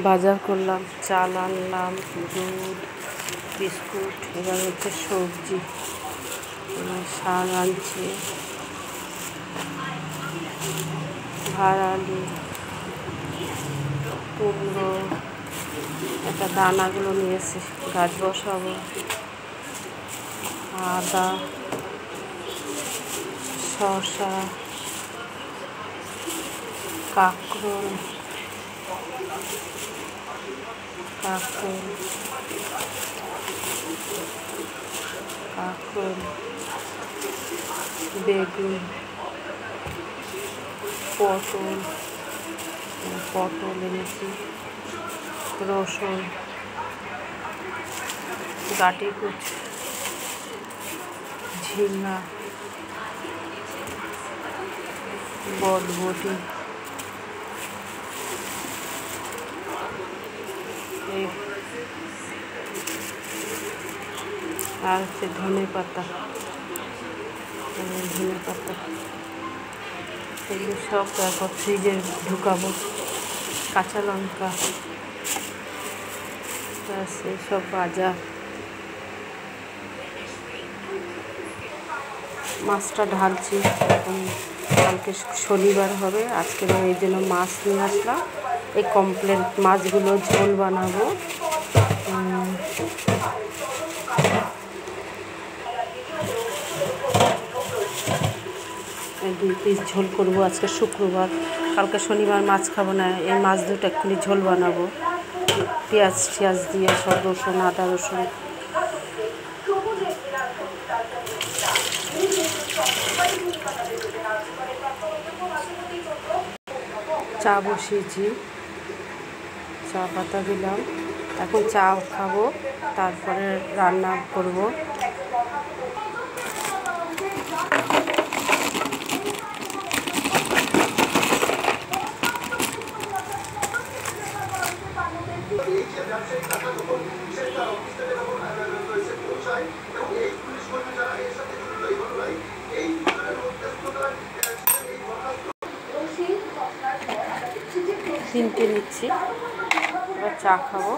বাজার করলাম, চাল আনলাম, দুধ, বিস্কুট, এবার হচ্ছে সবজি, শাক আনছি, ভাড়ালি, কুমড়ো, একটা দানাগুলো নিয়েছি, গাছ বসাবো, আদা, শসা, কাঁকরোল, বেগুন, পটল এনেছি, রসুন, গাটি কুচ, ঝিঙ্গা, বরবটি, আর হচ্ছে ধনে পাতা, এগুলো সব তারপর ফ্রিজে ঢুকাবো। কাঁচা লঙ্কা, সব বাজার। মাছটা ঢালছি, এখন কালকে শনিবার হবে, আজকে এই জন্য মাছ নিয়ে আসলাম। এই কমপ্লেট মাছগুলো ঝোল বানাবো। 2 পিস ঝোল করবো আজকে শুক্রবার, কালকে শনিবার মাছ খাবো না। এই মাছ দুটো এক্ষুনি ঝোল বানাবো, পেঁয়াজ দিয়ে সব, রসুন, আদা রসুন। চা বসিয়েছি, চা পাতা দিলাম, এখন চা খাবো, তারপরে রান্না করব। তিনটে নিচ্ছি, এবার চা খাবো।